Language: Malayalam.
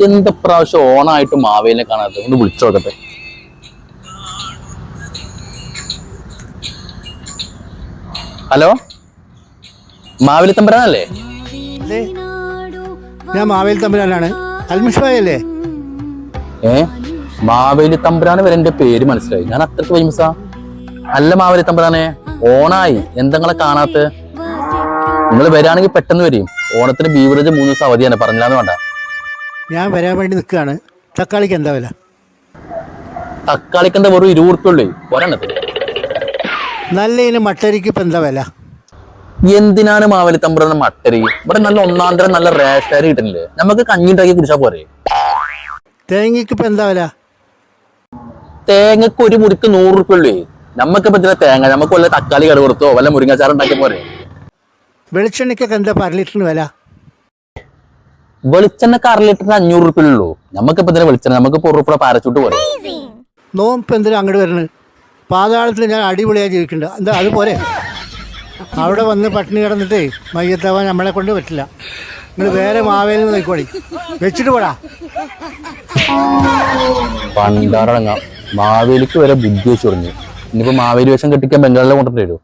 എന്ത് പ്രാവശ്യം ഓണായിട്ട് മാവേലിനെ കാണാത്ത ഒന്ന് വിളിച്ചു നോക്കട്ടെ. ഹലോ, മാവേലി തമ്പുരാനല്ലേ? ഞാൻ മാവേലി തമ്പുരാനാണ്. അൽമിഷായല്ലേ? മാവേലി തമ്പുരാന് വരെ എന്റെ പേര് മനസ്സിലായി. ഞാൻ അത്രക്ക് ഫേമസാ. അല്ല മാവേലി തമ്പുരാനെ, ഓണായി എന്തെങ്ങളെ കാണാത്ത? നിങ്ങൾ വരികയാണെങ്കിൽ പെട്ടെന്ന് വരും. ഓണത്തിന് ബീവറേജ് 3 ദിവസം അവധിയാണ്, പറഞ്ഞാന്ന് വേണ്ട. ഞാൻ വരാൻ വേണ്ടി നിൽക്കുകയാണ്. തക്കാളിക്ക് എന്താ വില? തക്കാളിക്ക് എന്താ വെറും 20 ഉറുപ്പിക ഒരെണ്ണത്തിന്. നല്ല ഇനം മട്ടരിക്ക് ഇപ്പം എന്താ വില? എന്തിനാണ് മാവേലി തമ്പുരാന് മട്ടരി? ഇവിടെ നല്ല ഒന്നാം തരം നല്ല റേഷനറി കിട്ടുന്നില്ലേ? നമുക്ക് കഞ്ഞി ഉണ്ടാക്കി കുടിച്ചാൽ പോരെ? തേങ്ങയ്ക്ക് ഇപ്പം എന്താ വില? തേങ്ങക്ക് ഒരു മുറിക്ക് 100 ഉറുപ്പിക. നമുക്കിപ്പോ ഇതിലെ തേങ്ങ നമുക്ക് വല്ല തക്കാളി കട കൊടുത്തോ വല്ല മുരിങ്ങാച്ചാറ് ഉണ്ടാക്കിയ പോരെ? വെളിച്ചെണ്ണയ്ക്കൊക്കെ എന്താ 1 ലിറ്ററിന് വില? വെളിച്ചെണ്ണക്ക് 1/2 ലിറ്ററിന് 500 ഉറുപ്പിക. നമുക്കിപ്പോ ഇതിനെ വെളിച്ചെണ്ണ നമുക്ക് 100 ഉറുപ്പിക പാരച്ചൂട്ട് പോരെ? നോമ്പ് എന്തിനാ അങ്ങോട്ട് വരുന്നത്? പാതാളത്തിൽ ഞാൻ അടിപൊളിയായി ജീവിക്കുന്നുണ്ട്. എന്താ അതുപോലെ അവിടെ വന്ന് പട്ടിണി കിടന്നിട്ടേ മയ്യത്താവാൻ നമ്മളെ കൊണ്ട് പറ്റില്ല. നിങ്ങൾ വേറെ മാവേലിൽ നിന്ന് നോക്കോളി. വെച്ചിട്ട് പോടാ. പണ്ടാറടങ്ങാം. മാവേലിക്ക് വരെ ബുദ്ധി വെച്ച് തുടങ്ങി. ഇനിയിപ്പോ മാവേലി വേഷം കെട്ടിക്കാൻ ബംഗാളിലെ കൊണ്ടിട്ട് വരുമോ?